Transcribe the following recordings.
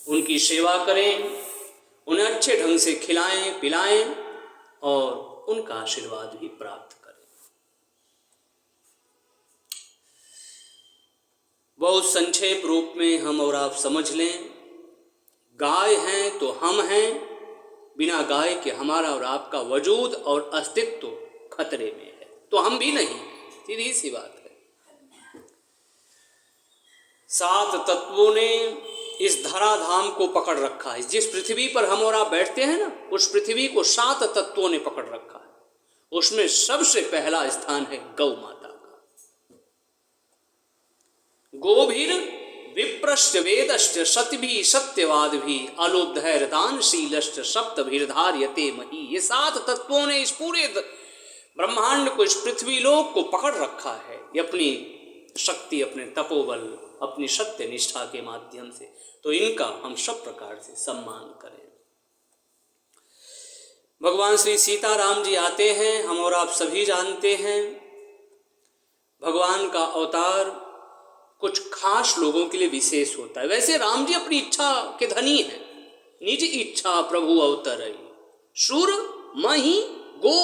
उनकी सेवा करें, उन्हें अच्छे ढंग से खिलाएं पिलाएं और उनका आशीर्वाद भी प्राप्त करें। बहुत संक्षेप रूप में हम और आप समझ लें, गाय हैं तो हम हैं, बिना गाय के हमारा और आपका वजूद और अस्तित्व खतरे में है, तो हम भी नहीं, सीधी सी बात है। 7 तत्वों ने इस धराधाम को पकड़ रखा है। जिस पृथ्वी पर हम और आप बैठते हैं ना, उस पृथ्वी को 7 तत्वों ने पकड़ रखा है। उसमें सबसे पहला स्थान है गौ माता का। गोभीर विप्रश्च वेदश्च सत्यभि सत्यवादभि अलुद्धैर्दानशीलश्च सप्तभिर्धार्यते मही। ये 7 तत्वों ने इस पूरे ब्रह्मांड को, इस पृथ्वी लोक को पकड़ रखा है। ये अपनी शक्ति, अपने तपोबल, अपनी सत्य निष्ठा के माध्यम से। तो इनका हम सब प्रकार से सम्मान करें। भगवान श्री सीताराम जी आते हैं, हम और आप सभी जानते हैं। भगवान का अवतार कुछ खास लोगों के लिए विशेष होता है। वैसे राम जी अपनी इच्छा के धनी हैं। निज इच्छा प्रभु अवतरई, सुर मही गो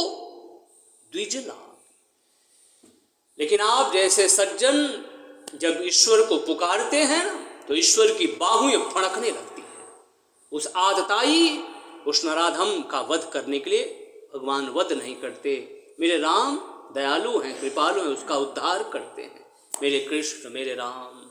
द्विजला। लेकिन आप जैसे सज्जन जब ईश्वर को पुकारते हैं तो ईश्वर की बाहुएं फड़कने लगती हैं। उस आदताई, उस नराधम का वध करने के लिए भगवान वध नहीं करते। मेरे राम दयालु हैं, कृपालु हैं, उसका उद्धार करते हैं। मेरे कृष्ण, मेरे राम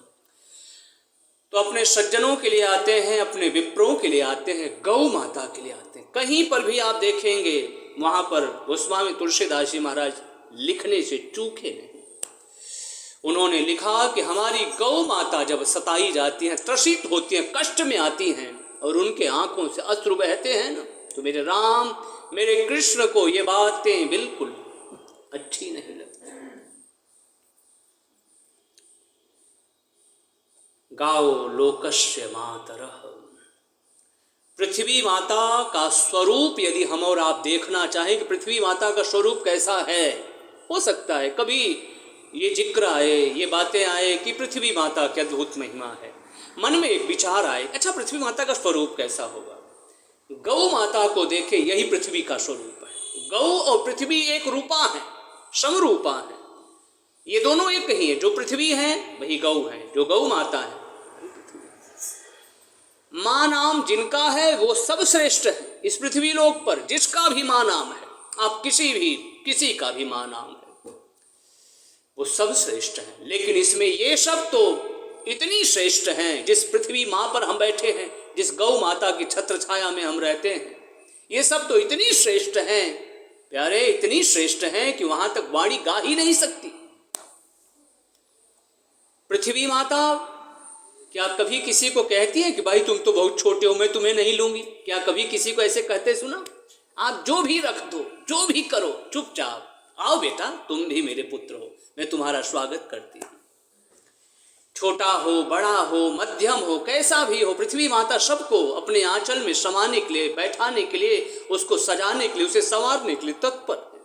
तो अपने सज्जनों के लिए आते हैं, अपने विप्रों के लिए आते हैं, गौ माता के लिए आते हैं। कहीं पर भी आप देखेंगे वहां पर गोस्वामी तुलसीदास जी महाराज लिखने से चूके नहीं। उन्होंने लिखा कि हमारी गौ माता जब सताई जाती हैं, त्रसित होती हैं, कष्ट में आती हैं और उनके आंखों से अश्रु बहते हैं ना, तो मेरे राम, मेरे कृष्ण को ये बातें बिल्कुल अच्छी नहीं लगती। गाओ लोकस्य मातरः। पृथ्वी माता का स्वरूप यदि हम और आप देखना चाहें कि पृथ्वी माता का स्वरूप कैसा है, हो सकता है कभी ये जिक्र आए, ये बातें आए कि पृथ्वी माता की अद्भुत महिमा है, मन में एक विचार आए, अच्छा पृथ्वी माता का स्वरूप कैसा होगा। गौ माता को देखें, यही पृथ्वी का स्वरूप है। गौ और पृथ्वी एक रूपा है, समरूपा है। ये दोनों एक ही है। जो पृथ्वी है वही गौ है, जो गौ माता है माँ नाम जिनका है वो सब श्रेष्ठ है इस पृथ्वी लोक पर। जिसका भी माँ नाम है, आप किसी का भी माँ नाम है, वो सब श्रेष्ठ है। लेकिन इसमें ये सब तो इतनी श्रेष्ठ हैं, जिस पृथ्वी माँ पर हम बैठे हैं, जिस गौ माता की छत्र छाया में हम रहते हैं, ये सब तो इतनी श्रेष्ठ हैं प्यारे, इतनी श्रेष्ठ हैं कि वहां तक वाणी गा ही नहीं सकती। पृथ्वी माता क्या कभी किसी को कहती है कि भाई तुम तो बहुत छोटे हो, मैं तुम्हें नहीं लूंगी? क्या कभी किसी को ऐसे कहते सुना? आप जो भी रख दो, जो भी करो, चुपचाप आओ बेटा, तुम भी मेरे पुत्र हो, मैं तुम्हारा स्वागत करती हूँ। छोटा हो, बड़ा हो, मध्यम हो, कैसा भी हो, पृथ्वी माता सबको अपने आंचल में समाने के लिए, बैठाने के लिए, उसको सजाने के लिए, उसे संवारने के लिए तत्पर है।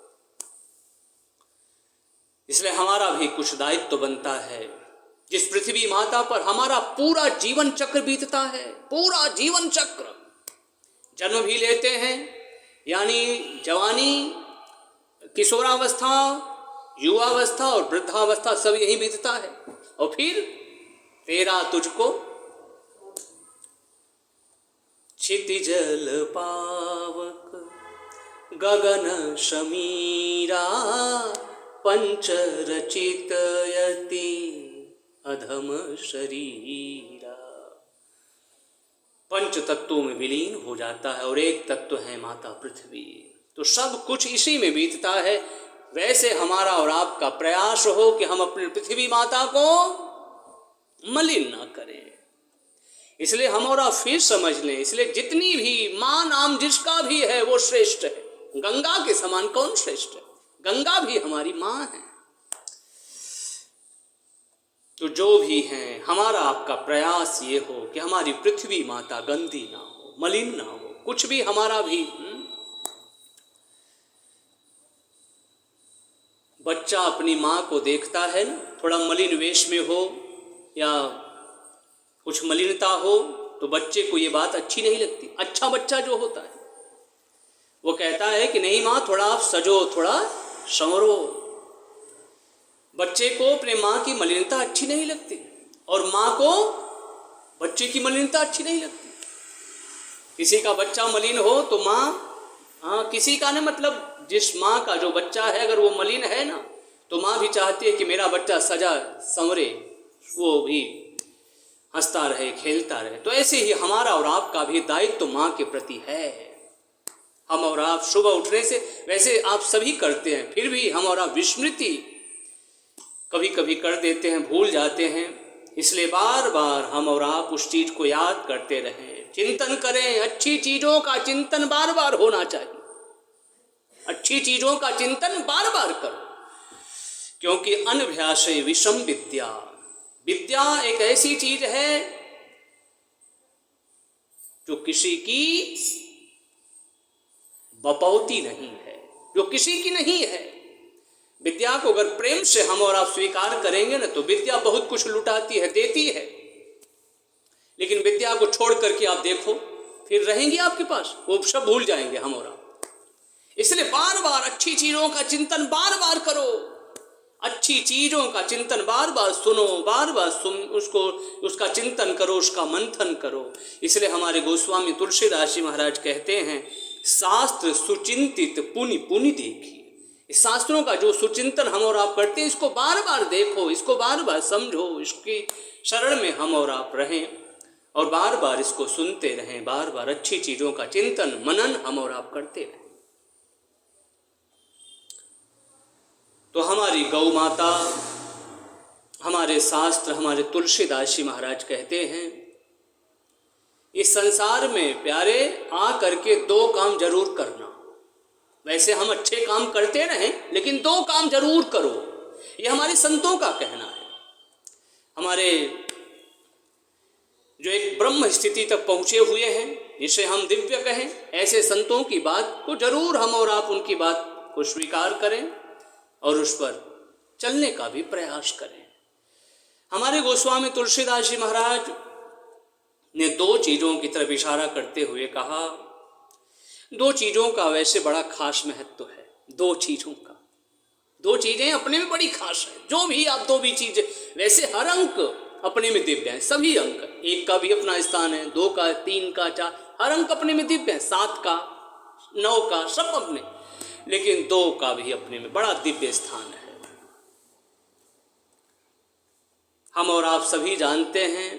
इसलिए हमारा भी कुछ दायित्व बनता है। जिस पृथ्वी माता पर हमारा पूरा जीवन चक्र बीतता है, पूरा जीवन चक्र, जन्म भी लेते हैं, यानी जवानी, किशोरावस्था, युवावस्था और वृद्धावस्था सब यही बीतता है। और फिर तेरा तुझको क्षितिजल पावक गगन समीरा पंचरचितयति अधम शरीरा। पंच तत्वों में विलीन हो जाता है और एक तत्व है माता पृथ्वी। तो सब कुछ इसी में बीतता है। वैसे हमारा और आपका प्रयास हो कि हम अपनी पृथ्वी माता को मलिन ना करें। इसलिए हम और आप फिर समझ लें, इसलिए जितनी भी माँ नाम जिसका भी है वो श्रेष्ठ है। गंगा के समान कौन श्रेष्ठ है? गंगा भी हमारी माँ है। तो जो भी हैं, हमारा आपका प्रयास ये हो कि हमारी पृथ्वी माता गंदी ना हो, मलिन ना हो, कुछ भी हमारा भी बच्चा अपनी माँ को देखता है ना, थोड़ा मलिन वेश में हो या कुछ मलिनता हो, तो बच्चे को ये बात अच्छी नहीं लगती। अच्छा बच्चा जो होता है वो कहता है कि नहीं माँ, थोड़ा आप सजो, थोड़ा संवरो। बच्चे को अपने माँ की मलिनता अच्छी नहीं लगती और माँ को बच्चे की मलिनता अच्छी नहीं लगती। किसी का बच्चा मलिन हो तो माँ, किसी का ना, मतलब जिस माँ का जो बच्चा है अगर वो मलिन है ना, तो माँ भी चाहती है कि मेरा बच्चा सजा संवरे, वो भी हंसता रहे, खेलता रहे। तो ऐसे ही हमारा और आपका भी दायित्व तो माँ के प्रति है। हम और आप सुबह उठने से, वैसे आप सभी करते हैं, फिर भी हम और आप विस्मृति कभी कभी कर देते हैं, भूल जाते हैं। इसलिए बार बार हम और आप उस चीज को याद करते रहें, चिंतन करें। अच्छी चीजों का चिंतन बार बार होना चाहिए। अच्छी चीजों का चिंतन बार बार करो, क्योंकि अनभ्यासे विषम विद्या। विद्या एक ऐसी चीज है जो किसी की बपौती नहीं है, जो किसी की नहीं है। विद्या को अगर प्रेम से हम और आप स्वीकार करेंगे ना, तो विद्या बहुत कुछ लुटाती है, देती है। लेकिन विद्या को छोड़ करके आप देखो, फिर रहेंगी आपके पास, वो सब भूल जाएंगे हम और आप। इसलिए बार बार अच्छी चीजों का चिंतन बार बार करो, अच्छी चीजों का चिंतन बार बार सुनो, बार बार उसका चिंतन करो, उसका मंथन करो। इसलिए हमारे गोस्वामी तुलसीदास जी महाराज कहते हैं, शास्त्र सुचिंतित पुनि पुनि देखिए। इस शास्त्रों का जो सुचिंतन हम और आप करते हैं, इसको बार बार देखो, इसको बार बार समझो, इसकी शरण में हम और आप रहें और बार बार इसको सुनते रहें, बार बार अच्छी चीजों का चिंतन मनन हम और आप करते रहें। तो हमारी गौ माता, हमारे शास्त्र, हमारे तुलसीदास जी महाराज कहते हैं, इस संसार में प्यारे आ करके दो काम जरूर करना। वैसे हम अच्छे काम करते रहें, लेकिन दो काम जरूर करो। ये हमारे संतों का कहना है। हमारे जो एक ब्रह्म स्थिति तक पहुंचे हुए हैं, जिसे हम दिव्य कहें, ऐसे संतों की बात को जरूर हम और आप उनकी बात को स्वीकार करें और उस पर चलने का भी प्रयास करें। हमारे गोस्वामी तुलसीदास जी महाराज ने दो चीजों की तरफ इशारा करते हुए कहा, दो चीजों का वैसे बड़ा खास महत्व है। दो चीजों का, दो चीजें अपने में बड़ी खास है। जो भी आप दो भी चीजें, वैसे हर अंक अपने में दिव्य है, सभी अंक, एक का भी अपना स्थान है, दो का, तीन का, चार, हर अंक अपने में दिव्य है, 7 का, 9 का, सब अपने, लेकिन दो का भी अपने में बड़ा दिव्य स्थान है। हम और आप सभी जानते हैं,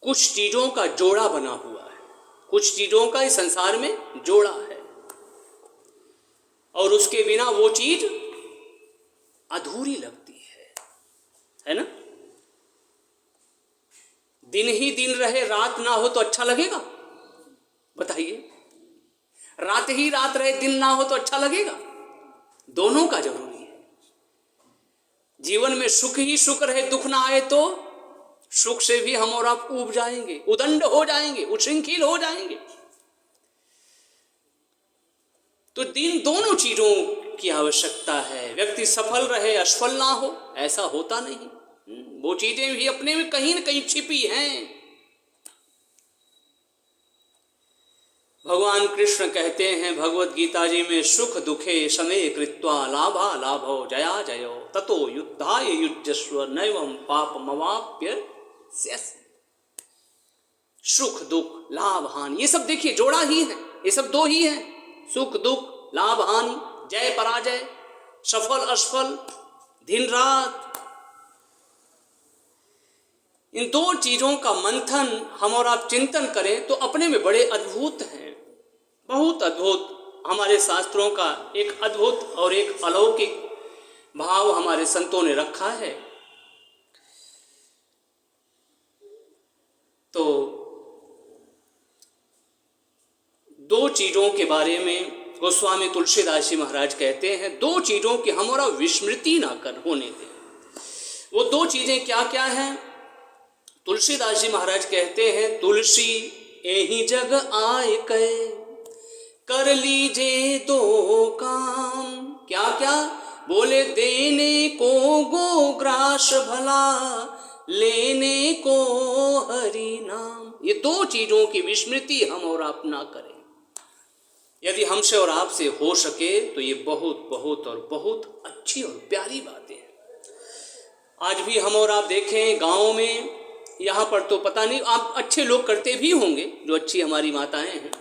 कुछ चीजों का जोड़ा बना हुआ है, कुछ चीजों का इस संसार में जोड़ा है, और उसके बिना वो चीज अधूरी लगती है ना। दिन ही दिन रहे, रात ना हो तो अच्छा लगेगा? बताइए। रात ही रात रहे, दिन ना हो तो अच्छा लगेगा? दोनों का जरूरी है। जीवन में सुख ही सुख रहे, दुख ना आए तो सुख से भी हम और आप ऊब जाएंगे, उदंड हो जाएंगे, उच्छृंखल हो जाएंगे। तो दिन दोनों चीजों की आवश्यकता है। व्यक्ति सफल रहे, असफल ना हो, ऐसा होता नहीं। वो चीजें भी अपने में कहीं न कहीं छिपी हैं। भगवान कृष्ण कहते हैं भगवत गीता जी में, सुख दुखे समय कृत्वा लाभा लाभो जया जयो ततो युद्धाय युज्यस्व नैवं पापमवाप्य। सुख दुख लाभ हानि, ये सब देखिए जोड़ा ही है, ये सब दो ही है। सुख दुख लाभ हानि, जय पराजय, सफल असफल, दिन रात, इन दो चीजों का मंथन हम और आप चिंतन करें तो अपने में बड़े अद्भुत हैं, बहुत अद्भुत। हमारे शास्त्रों का एक अद्भुत और एक अलौकिक भाव हमारे संतों ने रखा है। तो दो चीजों के बारे में गोस्वामी तुलसीदास जी महाराज कहते हैं, दो चीजों की हम और आप विस्मृति ना कर होने दें। वो दो चीजें क्या क्या हैं? तुलसीदास जी महाराज कहते हैं, तुलसी एहि जग आए कै कर लीजे दो काम। क्या क्या? बोले देने को गो ग्रास भला, लेने को हरि नाम। ये दो चीजों की विस्मृति हम और आप ना करें। यदि हमसे और आपसे हो सके तो ये बहुत बहुत और बहुत अच्छी और प्यारी बातें हैं। आज भी हम और आप देखें गाँव में, यहाँ पर तो पता नहीं, आप अच्छे लोग करते भी होंगे जो अच्छी हमारी माताएं हैं,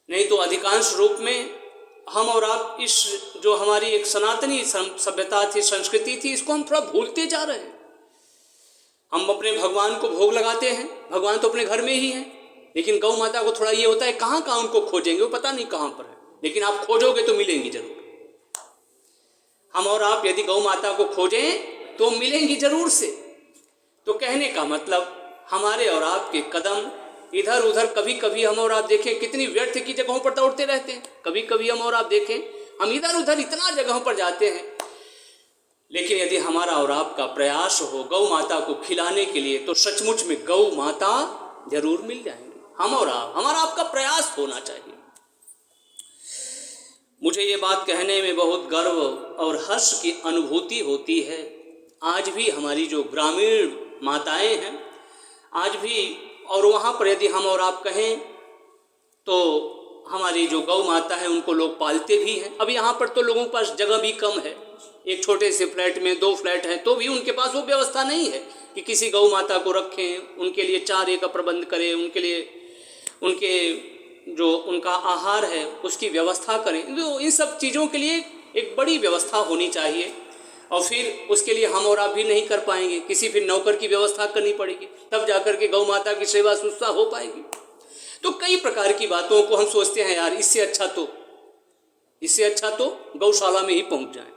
नहीं तो अधिकांश रूप में हम और आप इस जो हमारी एक सनातनी सभ्यता थी, संस्कृति थी, इसको हम थोड़ा भूलते जा रहे हैं। हम अपने भगवान को भोग लगाते हैं, भगवान तो अपने घर में ही हैं, लेकिन गौ माता को थोड़ा ये होता है कहाँ कहाँ उनको खोजेंगे, वो पता नहीं कहाँ पर है, लेकिन आप खोजोगे तो मिलेंगी जरूर। हम और आप यदि गौ माता को खोजें तो मिलेंगी जरूर से। तो कहने का मतलब हमारे और आपके कदम इधर उधर, कभी कभी हम और आप देखें कितनी व्यर्थ की जगहों पर दौड़ते रहते हैं। कभी कभी हम और आप देखें हम इधर उधर इतना जगहों पर जाते हैं, लेकिन यदि हमारा और आपका प्रयास हो गौ माता को खिलाने के लिए तो सचमुच में गौ माता जरूर मिल जाएंगे। हम और आप, हमारा आपका प्रयास होना चाहिए। मुझे ये बात कहने में बहुत गर्व और हर्ष की अनुभूति होती है। आज भी हमारी जो ग्रामीण माताएं हैं, आज भी, और वहाँ पर यदि हम और आप कहें तो हमारी जो गौ माता है उनको लोग पालते भी हैं। अब यहाँ पर तो लोगों के पास जगह भी कम है, एक छोटे से फ्लैट में 2 फ्लैट हैं, तो भी उनके पास वो व्यवस्था नहीं है कि किसी गौ माता को रखें, उनके लिए चारे का प्रबंध करें, उनके लिए उनके जो उनका आहार है उसकी व्यवस्था करें। तो इन सब चीज़ों के लिए एक बड़ी व्यवस्था होनी चाहिए, और फिर उसके लिए हम और आप भी नहीं कर पाएंगे, किसी फिर नौकर की व्यवस्था करनी पड़ेगी, तब जाकर के गौ माता की सेवा शुश्रूषा हो पाएगी। तो कई प्रकार की बातों को हम सोचते हैं यार इससे अच्छा तो गौशाला में ही पहुंच जाएं,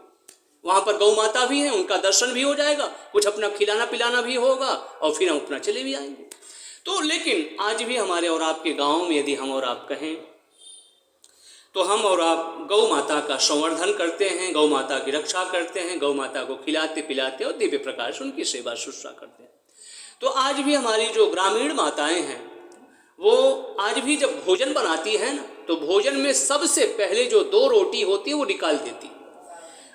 वहाँ पर गौ माता भी हैं, उनका दर्शन भी हो जाएगा, कुछ अपना खिलाना पिलाना भी होगा, और फिर हम अपना चले भी आएंगे। तो लेकिन आज भी हमारे और आपके गाँव में यदि हम और आप कहें तो हम और आप गौ माता का संवर्धन करते हैं, गौ माता की रक्षा करते हैं, गौ माता को खिलाते पिलाते और दिव्य प्रकार से उनकी सेवा शुश्रूषा करते हैं। तो आज भी हमारी जो ग्रामीण माताएं हैं वो आज भी जब भोजन बनाती हैं ना, तो भोजन में सबसे पहले जो 2 रोटी होती है वो निकाल देती,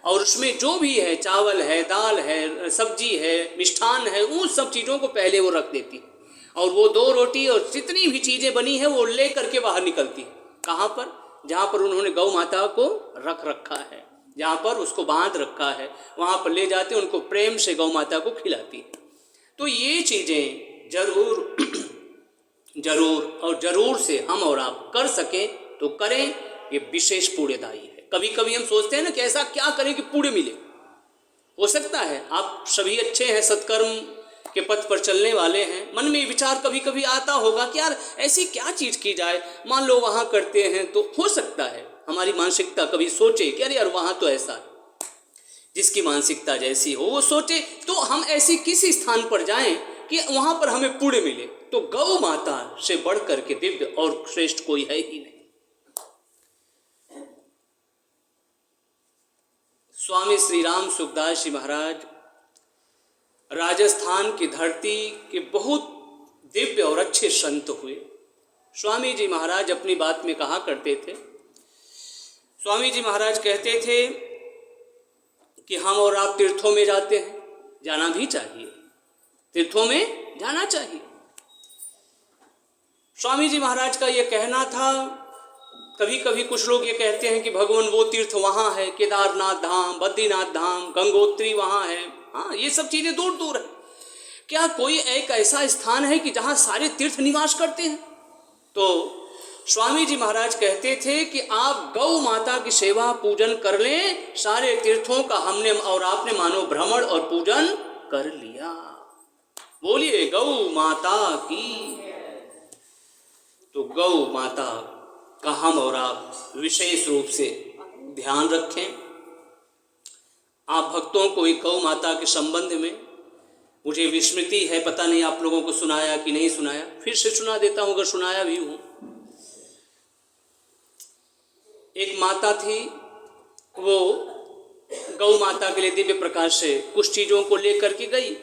और उसमें जो भी है, चावल है, दाल है, सब्जी है, मिष्ठान है, उन सब चीज़ों को पहले वो रख देती, और वो 2 रोटी और जितनी भी चीज़ें बनी है वो ले करके बाहर निकलती है। कहाँ पर? जहाँ पर उन्होंने गौ माता को रख रखा है, जहाँ पर उसको बांध रखा है, वहाँ पर ले जाते उनको प्रेम से गौ माता को खिलाती है। तो ये चीज़ें जरूर से हम और आप कर सकें तो करें, ये विशेष पुण्यदायी है। कभी कभी हम सोचते हैं ना कि ऐसा क्या करें कि पुण्य मिले। हो सकता है आप सभी अच्छे हैं, सत्कर्म के पथ पर चलने वाले हैं, मन में विचार कभी कभी आता होगा कि यार ऐसी क्या चीज़ की जाए, मान लो वहाँ करते हैं तो हो सकता है हमारी मानसिकता कभी सोचे कि अरे यार वहाँ तो ऐसा है। जिसकी मानसिकता जैसी हो वो सोचे, तो हम ऐसी किसी स्थान पर जाएं कि वहाँ पर हमें पुण्य मिले। तो गौ माता से बढ़ करके दिव्य और श्रेष्ठ कोई है ही नहीं। स्वामी श्री राम सुखदास जी महाराज राजस्थान की धरती के बहुत दिव्य और अच्छे संत हुए। स्वामी जी महाराज अपनी बात में कहा करते थे, स्वामी जी महाराज कहते थे कि हम और आप तीर्थों में जाते हैं, जाना भी चाहिए, तीर्थों में जाना चाहिए। स्वामी जी महाराज का ये कहना था। कभी कभी कुछ लोग ये कहते हैं कि भगवान वो तीर्थ वहाँ है, केदारनाथ धाम, बद्रीनाथ धाम, गंगोत्री वहाँ है। हाँ, ये सब चीज़ें दूर दूर है। क्या कोई एक ऐसा स्थान है कि जहाँ सारे तीर्थ निवास करते हैं? तो स्वामी जी महाराज कहते थे कि आप गौ माता की सेवा पूजन कर लें, सारे तीर्थों का हमने और आपने मानो भ्रमण और पूजन कर लिया। बोलिए गौ माता की। तो गौ माता का हम और आप विशेष रूप से ध्यान रखें। आप भक्तों को एक गौ माता के संबंध में मुझे विस्मृति है, पता नहीं आप लोगों को सुनाया कि नहीं सुनाया, फिर से सुना देता हूँ अगर सुनाया भी हूँ। एक माता थी, वो गौ माता के लिए दिव्य प्रकार से कुछ चीज़ों को लेकर के गई,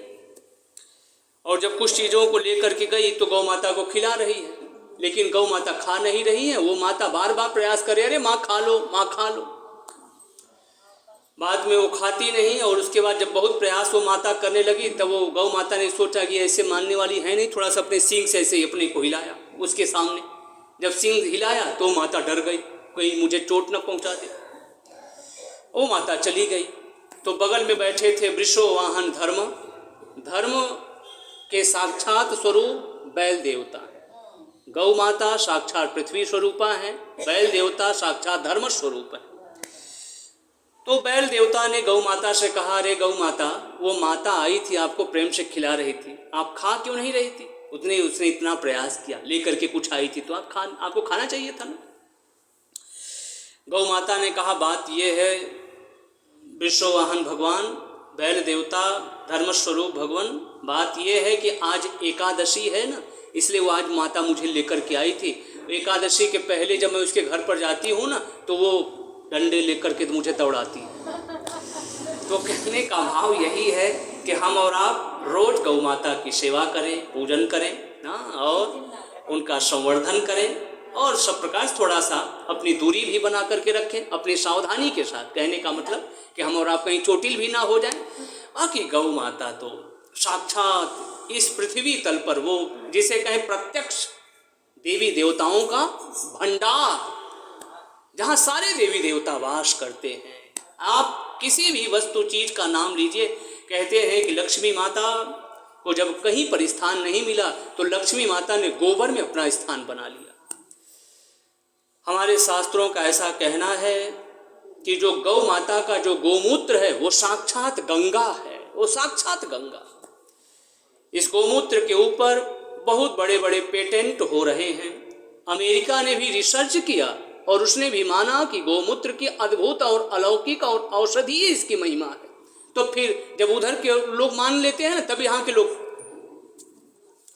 और जब कुछ चीज़ों को लेकर के गई तो गौ माता को खिला रही है, लेकिन गौ माता खा नहीं रही है। वो माता बार बार प्रयास करे, अरे माँ खा लो, माँ खा लो। बाद में वो खाती नहीं, और उसके बाद जब बहुत प्रयास वो माता करने लगी तब वो गौ माता ने सोचा कि ऐसे मानने वाली है नहीं, थोड़ा सा अपने सींग से ऐसे ही अपने को हिलाया उसके सामने। जब सींग हिलाया तो माता डर गई, कोई मुझे चोट न पहुंचा दे। वो माता चली गई। तो बगल में बैठे थे वृषो वाहन धर्म। धर्म के साक्षात स्वरूप बैल देवता है। गौ माता साक्षात पृथ्वी स्वरूपा है, बैल देवता साक्षात धर्म स्वरूप है। तो बैल देवता ने गौ माता से कहा, अरे गौ माता, वो माता आई थी आपको प्रेम से खिला रही थी, आप खा क्यों नहीं रही थी? उसने इतना प्रयास किया, लेकर के कुछ आई थी तो आपको खाना चाहिए था ना। गौ माता ने कहा, बात यह है वृषवाहन भगवान, बैल देवता, धर्म स्वरूप भगवान, बात यह है कि आज एकादशी है ना, इसलिए वो आज माता मुझे लेकर के आई थी। एकादशी के पहले जब मैं उसके घर पर जाती हूँ ना तो वो डंडे लेकर के मुझे दौड़ाती है। तो कहने का भाव यही है कि हम और आप रोज गौ माता की सेवा करें, पूजन करें ना, और उनका संवर्धन करें, और सब प्रकार से थोड़ा सा अपनी दूरी भी बना करके रखें अपनी सावधानी के साथ। कहने का मतलब कि हम और आप कहीं चोटिल भी ना हो जाएं। बाकी गौ माता तो साक्षात इस पृथ्वी तल पर वो जिसे कहें प्रत्यक्ष देवी देवताओं का भंडार, जहाँ सारे देवी देवता वास करते हैं। आप किसी भी वस्तु चीज का नाम लीजिए, कहते हैं कि लक्ष्मी माता को जब कहीं पर स्थान नहीं मिला तो लक्ष्मी माता ने गोबर में अपना स्थान बना लिया। हमारे शास्त्रों का ऐसा कहना है कि जो गौ माता का जो गोमूत्र है वो साक्षात गंगा है, वो साक्षात गंगा। इस गोमूत्र के ऊपर बहुत बड़े बड़े पेटेंट हो रहे हैं। अमेरिका ने भी रिसर्च किया और उसने भी माना कि गोमूत्र की अद्भुत और अलौकिक और औषधीय इसकी महिमा है। तो फिर जब उधर के लोग मान लेते हैं ना, तब यहाँ के लोग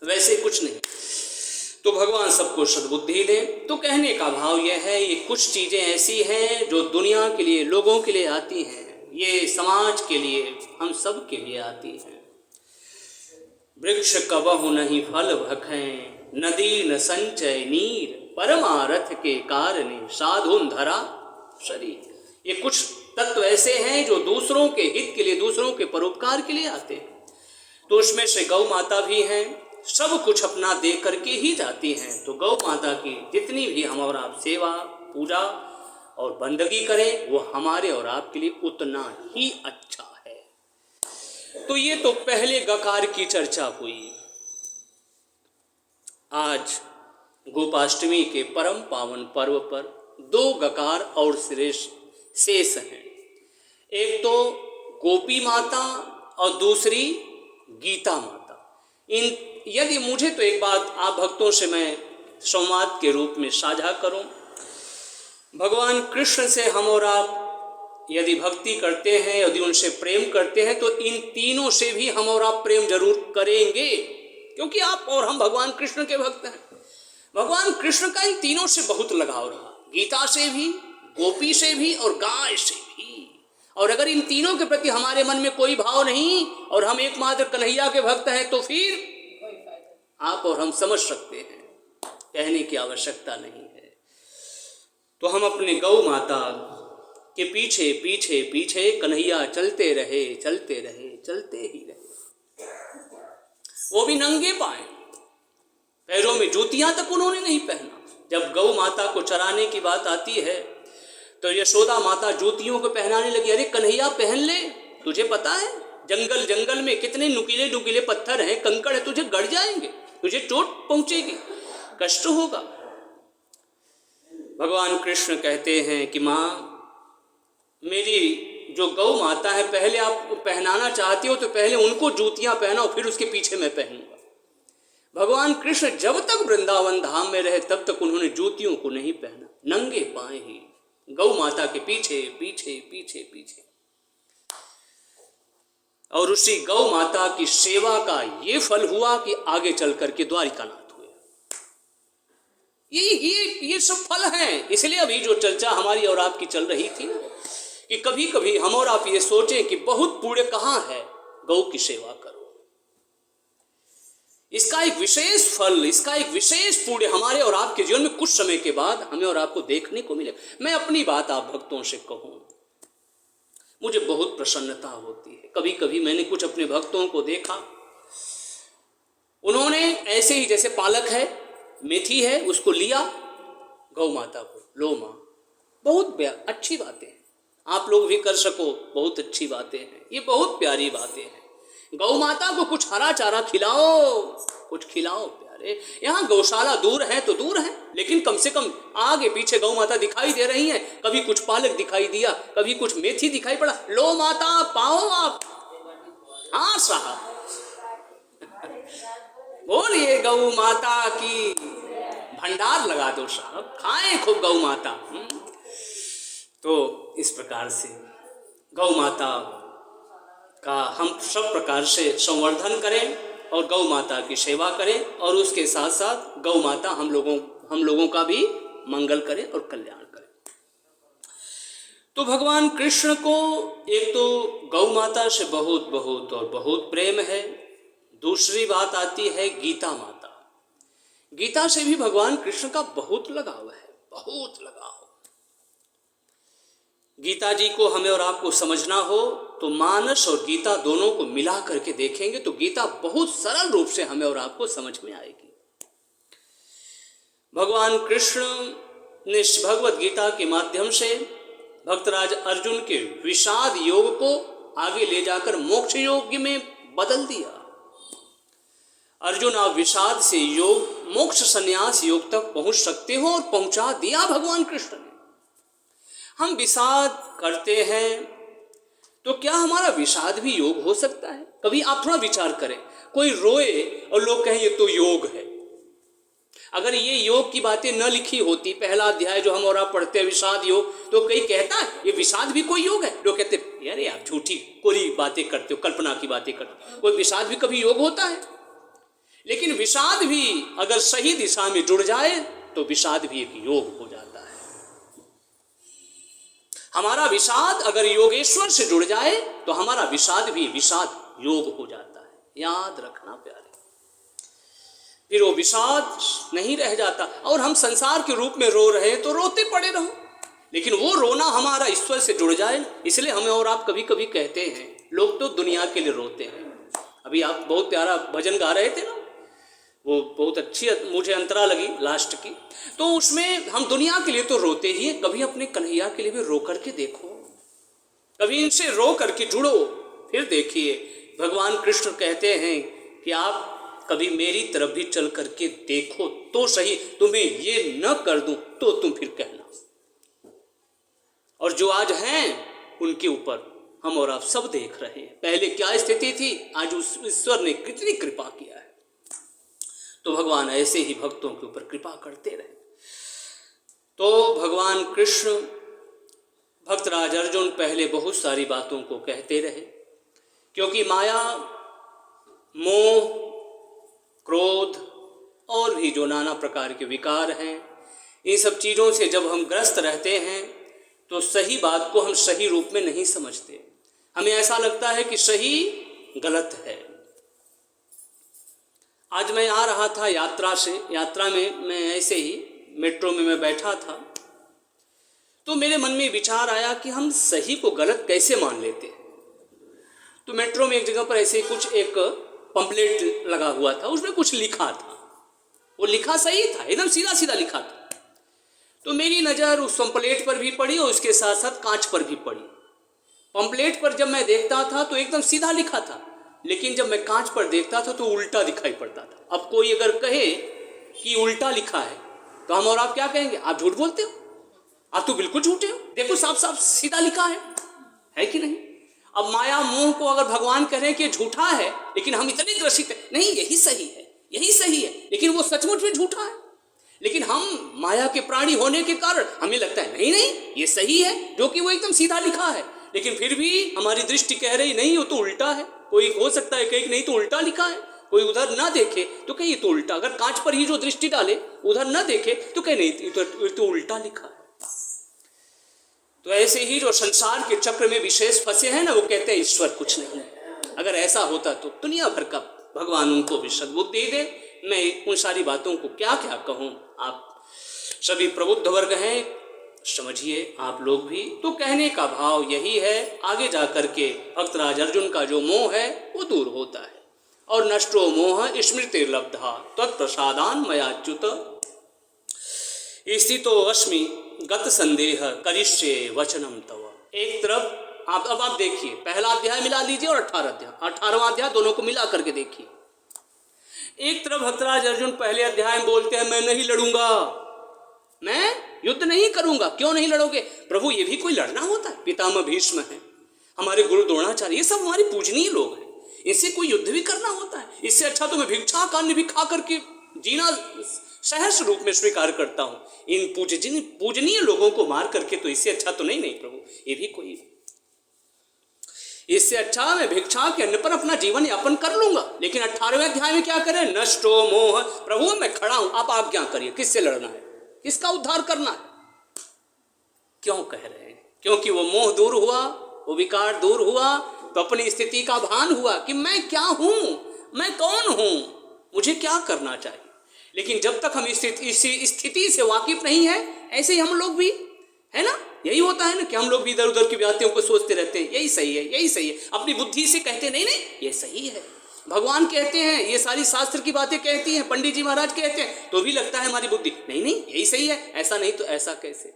वैसे कुछ नहीं। तो भगवान सबको सद्बुद्धि दे। तो कहने का भाव यह है, ये कुछ चीजें ऐसी हैं जो दुनिया के लिए, लोगों के लिए आती हैं, ये समाज के लिए, हम सब के लिए आती हैं। वृक्ष कबहु नहीं फल भखें, नदी न संचय नीर, परमारथ के कारणे साधुन धरा शरीर। ये कुछ तत्व ऐसे हैं जो दूसरों के हित के लिए, दूसरों के परोपकार के लिए आते हैं। तो उसमें से गौ माता भी हैं, सब कुछ अपना दे करके ही जाती हैं। तो गौ माता की जितनी भी हम और आप सेवा, पूजा और बंदगी करें वो हमारे और आपके लिए उतना ही अच्छा है। तो ये तो पहले गकार की चर्चा हुई। आज गोपाष्टमी के परम पावन पर्व पर दो गकार और शेष हैं। एक तो गोपी माता और दूसरी गीता माता। इन यदि मुझे तो एक बात आप भक्तों से मैं संवाद के रूप में साझा करूं, भगवान कृष्ण से हम और आप यदि भक्ति करते हैं, यदि उनसे प्रेम करते हैं, तो इन तीनों से भी हम और आप प्रेम जरूर करेंगे, क्योंकि आप और हम भगवान कृष्ण के भक्त हैं। भगवान कृष्ण का इन तीनों से बहुत लगाव रहा, गीता से भी, गोपी से भी और गाय से भी। और अगर इन तीनों के प्रति हमारे मन में कोई भाव नहीं और हम एकमात्र कन्हैया के भक्त हैं, तो फिर आप और हम समझ सकते हैं, कहने की आवश्यकता नहीं है। तो हम अपने गौ माता के पीछे पीछे पीछे कन्हैया चलते रहे, चलते रहे, चलते ही रहे। वो भी नंगे पाए, पैरों में जूतियां तक उन्होंने नहीं पहना। जब गौ माता को चराने की बात आती है तो यशोदा माता जूतियों को पहनाने लगी। अरे कन्हैया पहन ले, तुझे पता है जंगल जंगल में कितने नुकीले नुकीले पत्थर हैं, कंकड़ है, तुझे गड़ जाएंगे, तुझे चोट पहुंचेगी, कष्ट होगा। भगवान कृष्ण कहते हैं कि माँ, मेरी जो गौ माता है, पहले आप पहनाना चाहती हो तो पहले उनको जूतियां पहनाओ, फिर उसके पीछे मैं पहनूंगा। भगवान कृष्ण जब तक वृंदावन धाम में रहे तब तक उन्होंने जूतियों को नहीं पहना, नंगे पाए ही गौ माता के पीछे पीछे पीछे पीछे। और उसी गौ माता की सेवा का ये फल हुआ कि आगे चल करके द्वारिकानाथ हुए। ये सब फल हैं। इसलिए अभी जो चर्चा हमारी और आपकी चल रही थी ना, कि कभी कभी हम और आप ये सोचें कि बहुत पुण्य कहाँ है, गौ की सेवा करो। इसका एक विशेष फल, इसका एक विशेष पुण्य हमारे और आपके जीवन में कुछ समय के बाद हमें और आपको देखने को मिलेगा। मैं अपनी बात आप भक्तों से कहूं, मुझे बहुत प्रसन्नता होती है। कभी कभी मैंने कुछ अपने भक्तों को देखा, उन्होंने ऐसे ही जैसे पालक है, मेथी है, उसको लिया, गौ माता को लो माँ, बहुत अच्छी बातें हैं, आप लोग भी कर सको, बहुत अच्छी बातें हैं, ये बहुत प्यारी बातें हैं। गौ माता को कुछ हरा चारा खिलाओ, कुछ खिलाओ प्यारे। यहाँ गौशाला दूर है तो दूर है, लेकिन कम से कम आगे पीछे गौ माता दिखाई दे रही हैं। कभी कुछ पालक दिखाई दिया, कभी कुछ मेथी दिखाई पड़ा, लो माता पाओ आप। हाँ साहब, बोलिए गौ माता की, भंडार लगा दो साहब, खाएं खूब गौ माता। तो इस प्रकार से गौ माता का हम सब प्रकार से संवर्धन करें और गौ माता की सेवा करें, और उसके साथ साथ गौ माता हम लोगों का भी मंगल करे और कल्याण करे। तो भगवान कृष्ण को एक तो गौ माता से बहुत बहुत और बहुत प्रेम है। दूसरी बात आती है गीता माता। गीता से भी भगवान कृष्ण का बहुत लगाव है, बहुत लगाव। गीता जी को हमें और आपको समझना हो तो मानस और गीता दोनों को मिला करके देखेंगे तो गीता बहुत सरल रूप से हमें और आपको समझ में आएगी। भगवान कृष्ण ने भगवत गीता के माध्यम से भक्तराज अर्जुन के विषाद योग को आगे ले जाकर मोक्ष योग में बदल दिया। अर्जुन, आप विषाद से योग मोक्ष संन्यास योग तक पहुंच सकते हो, और पहुंचा दिया भगवान कृष्ण ने। हम विषाद करते हैं तो क्या हमारा विषाद भी योग हो सकता है? कभी आप थोड़ा विचार करें, कोई रोए और लोग कहें ये तो योग है। अगर ये योग की बातें न लिखी होती, पहला अध्याय जो हम और आप पढ़ते हैं विषाद योग, तो कई कहता है ये विषाद भी कोई योग है। लोग कहते यार आप झूठी कोई बातें करते हो, कल्पना की बातें करते हो, कोई विषाद भी कभी योग होता है? लेकिन विषाद भी अगर सही दिशा में जुड़ जाए तो विषाद भी एक योग हो जाता है। हमारा विषाद अगर योगेश्वर से जुड़ जाए तो हमारा विषाद भी विषाद योग हो जाता है। याद रखना प्यारे, फिर वो विषाद नहीं रह जाता। और हम संसार के रूप में रो रहे हैं तो रोते पड़े रहो, लेकिन वो रोना हमारा ईश्वर से जुड़ जाए। इसलिए हमें और आप कभी कभी कहते हैं, लोग तो दुनिया के लिए रोते हैं। अभी आप बहुत प्यारा भजन गा रहे थे ना, वो बहुत अच्छी मुझे अंतरा लगी लास्ट की। तो उसमें हम दुनिया के लिए तो रोते ही हैं, कभी अपने कन्हैया के लिए भी रो करके देखो, कभी इनसे रो करके जुड़ो, फिर देखिए भगवान कृष्ण कहते हैं कि आप कभी मेरी तरफ भी चल करके देखो तो सही, तुम्हें ये न कर दूं तो तुम फिर कहना। और जो आज हैं उनके ऊपर हम और आप सब देख रहे हैं, पहले क्या स्थिति थी, आज उस ईश्वर ने कितनी कृपा किया है। तो भगवान ऐसे ही भक्तों के ऊपर कृपा करते रहे। तो भगवान कृष्ण भक्तराज अर्जुन पहले बहुत सारी बातों को कहते रहे, क्योंकि माया, मोह, क्रोध और भी जो नाना प्रकार के विकार हैं, इन सब चीज़ों से जब हम ग्रस्त रहते हैं तो सही बात को हम सही रूप में नहीं समझते। हमें ऐसा लगता है कि सही गलत है। आज मैं आ रहा था यात्रा में मैं ऐसे ही मेट्रो में मैं बैठा था, तो मेरे मन में विचार आया कि हम सही को गलत कैसे मान लेते हैं। तो मेट्रो में एक जगह पर ऐसे कुछ एक पंपलेट लगा हुआ था, उसमें कुछ लिखा था, वो लिखा सही था, एकदम सीधा सीधा लिखा था। तो मेरी नज़र उस पंपलेट पर भी पड़ी और उसके साथ साथ कांच पर भी पड़ी। पंपलेट पर जब मैं देखता था तो एकदम सीधा लिखा था, लेकिन जब मैं कांच पर देखता था तो उल्टा दिखाई पड़ता था। अब कोई अगर कहे कि उल्टा लिखा है तो हम और आप क्या कहेंगे? आप झूठ बोलते हो, आप तो बिल्कुल झूठे हो, देखो साफ साफ सीधा लिखा है कि नहीं? अब माया मोह को अगर भगवान कह रहे हैं कि झूठा है, लेकिन हम इतने ग्रसित हैं, नहीं यही सही है, यही सही है, लेकिन वो सचमुच में झूठा है। लेकिन हम माया के प्राणी होने के कारण हमें लगता है नहीं नहीं ये सही है, जो कि वो एकदम सीधा लिखा है, लेकिन फिर भी हमारी दृष्टि कह रही नहीं वो तो उल्टा है। कोई हो सकता है कहीं नहीं तो उल्टा लिखा है, कोई उधर ना देखे तो कहीं तो उल्टा, अगर कांच पर ही जो दृष्टि डाले उधर ना देखे तो कहीं नहीं तो उल्टा लिखा है। तो ऐसे ही जो संसार के चक्र में विशेष फंसे हैं ना, वो कहते हैं ईश्वर कुछ नहीं है। अगर ऐसा होता तो दुनिया भर का भगवान उनको भी सद्बुद्धि दे। मैं उन सारी बातों को क्या क्या कहूँ, आप सभी प्रबुद्ध वर्ग हैं, समझिए आप लोग भी। तो कहने का भाव यही है, आगे जाकर के भक्तराज अर्जुन का जो मोह है वो दूर होता है। और नष्टो मोह स्मृतिर्लब्धा तत्प्रसादान मयाच्युत स्थितो अस्मि गत संदेह करिष्ये वचनम तव। एक तरफ अब आप देखिए, पहला अध्याय मिला लीजिए और 18वां अध्याय दोनों को मिला करके देखिए। एक तरफ भक्तराज अर्जुन पहले अध्याय में बोलते हैं मैं नहीं लड़ूंगा, मैं युद्ध नहीं करूंगा। क्यों नहीं लड़ोगे प्रभु? ये भी कोई लड़ना होता है? पितामह भीष्म है, हमारे गुरु द्रोणाचार्य, ये सब हमारे पूजनीय लोग हैं, इनसे कोई युद्ध भी करना होता है? इससे अच्छा तो मैं भिक्षा कान्य भी खा करके जीना सहर्ष रूप में स्वीकार करता हूं। इन पूजनीय लोगों को मार करके तो इससे अच्छा तो नहीं प्रभु, ये भी कोई, इससे अच्छा मैं भिक्षा के अन्न पर अपना जीवन यापन कर लूंगा। लेकिन 18वें अध्याय में क्या करें? नष्टो मोह, प्रभु मैं खड़ा हूं, आप आज्ञा करिए, किससे लड़ना है, किसका उद्धार करना है? क्यों कह रहे हैं? क्योंकि वो मोह दूर हुआ, वो विकार दूर हुआ, तो अपनी स्थिति का भान हुआ कि मैं क्या हूं, मैं कौन हूं, मुझे क्या करना चाहिए। लेकिन जब तक हम इस स्थिति से वाकिफ नहीं है, ऐसे ही हम लोग भी है ना, यही होता है ना कि हम लोग भी इधर उधर की बातों को सोचते रहते हैं, यही सही है, यही सही है, अपनी बुद्धि से कहते नहीं ये सही है, भगवान कहते हैं, ये सारी शास्त्र की बातें कहती हैं, पंडित जी महाराज कहते हैं, तो भी लगता है हमारी बुद्धि नहीं यही सही है, ऐसा नहीं तो ऐसा कैसे।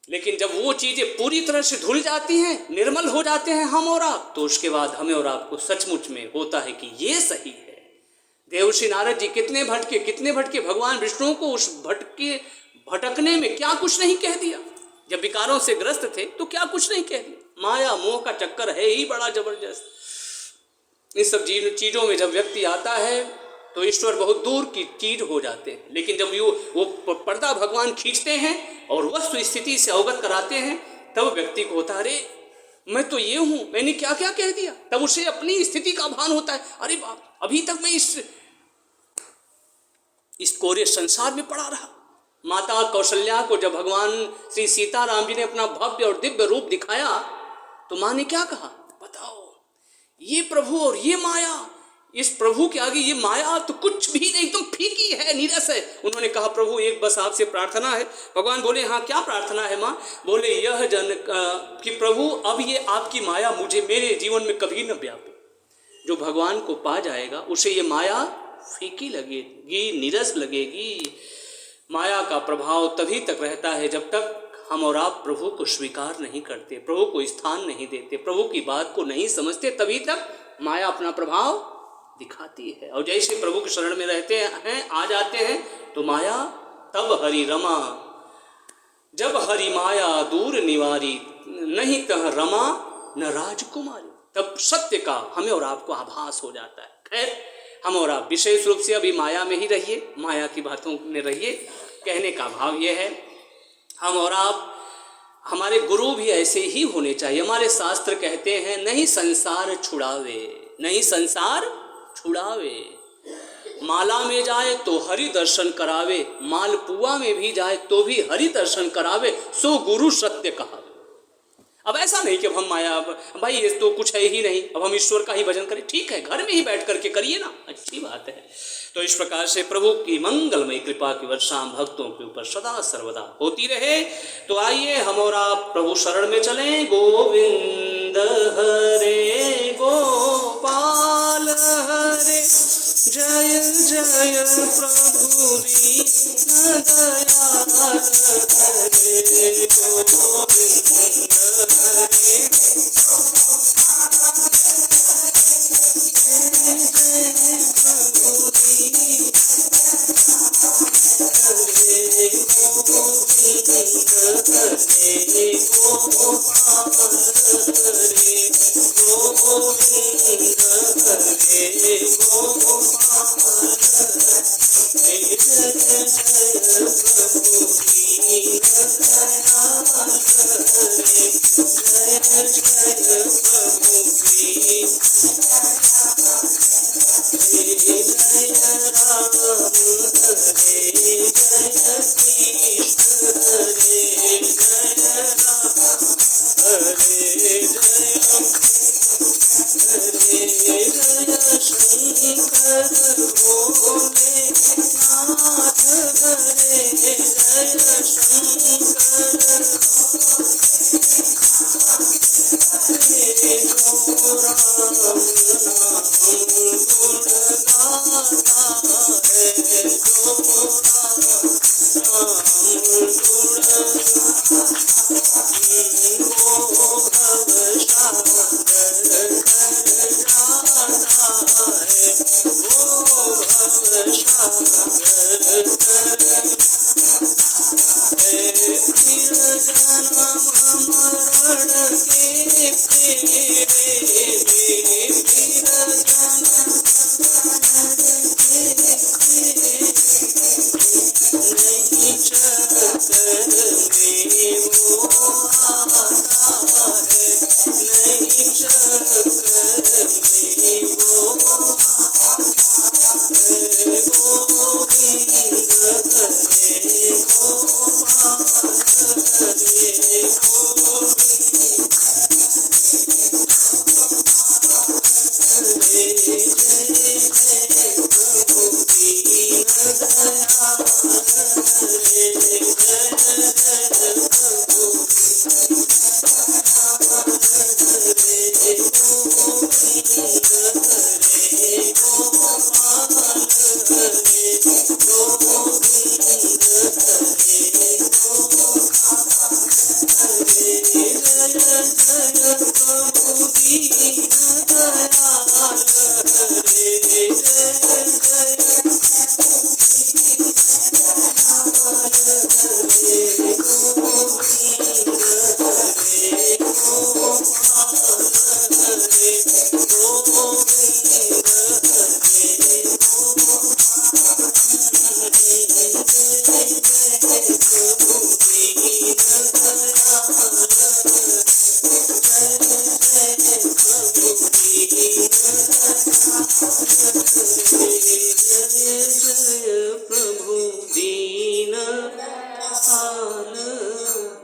लेकिन जब वो चीजें पूरी तरह से धुल जाती हैं, निर्मल हो जाते हैं हम और आप, तो उसके बाद हमें और आपको सचमुच में होता है कि ये सही है। देवर्षि नारद जी कितने भटके, भगवान विष्णु को उस भटकने में क्या कुछ नहीं कह दिया। जब विकारों से ग्रस्त थे तो क्या कुछ नहीं कह दिया। माया मोह का चक्कर है ही बड़ा जबरदस्त। इन सब चीजों में जब व्यक्ति आता है तो ईश्वर बहुत दूर की चीज हो जाते हैं। लेकिन जब वो पर्दा भगवान खींचते हैं और वस्तु स्थिति से अवगत कराते हैं, तब व्यक्ति को होता है अरे मैं तो ये हूं, मैंने क्या क्या कह दिया। तब उसे अपनी स्थिति का भान होता है, अरे बाप अभी तक मैं इस कोरे संसार में पड़ा रहा। माता कौशल्या को जब भगवान श्री सीताराम जी ने अपना भव्य और दिव्य रूप दिखाया तो माँ ने क्या कहा, बताओ ये प्रभु और ये माया, इस प्रभु के आगे ये माया तो कुछ भी नहीं, एकदम फीकी है, नीरस है। उन्होंने कहा प्रभु एक बस आपसे प्रार्थना है। भगवान बोले हाँ क्या प्रार्थना है माँ? बोले यह जन कि प्रभु अब ये आपकी माया मेरे जीवन में कभी न व्यापे। जो भगवान को पा जाएगा उसे ये माया फीकी लगेगी, नीरस लगेगी। माया का प्रभाव तभी तक रहता है जब तक हम और आप प्रभु को स्वीकार नहीं करते, प्रभु को स्थान नहीं देते, प्रभु की बात को नहीं समझते, तभी तक माया अपना प्रभाव दिखाती है। और जैसे प्रभु के शरण में रहते हैं, आ जाते हैं, तो माया तब हरि रमा, जब हरि माया दूर निवारी, नहीं तह रमा न राजकुमारी। तब सत्य का हमें और आपको आभास हो जाता है। खैर हम और आप विशेष रूप से अभी माया में ही रहिए, माया की बातों में रहिए। कहने का भाव यह है, हम और आप, हमारे गुरु भी ऐसे ही होने चाहिए। हमारे शास्त्र कहते हैं नहीं संसार छुड़ावे, नहीं संसार छुड़ावे। माला में जाए तो हरि दर्शन करावे, मालपुआ में भी जाए तो भी हरि दर्शन करावे, सो गुरु सत्य कहावे। अब ऐसा नहीं कि अब हम माया, भाई ये तो कुछ है ही नहीं, अब हम ईश्वर का ही भजन करें। ठीक है, घर में ही बैठ करके करिए ना, अच्छी बात है। तो इस प्रकार से प्रभु की मंगलमय कृपा की वर्षा भक्तों के ऊपर सदा सर्वदा होती रहे। तो आइए हम और आप प्रभु शरण में चलें। गोविंद हरे गोपाल हरे, जय जय प्रभु दीन दयाल हरे, गोविंद हरे शंकर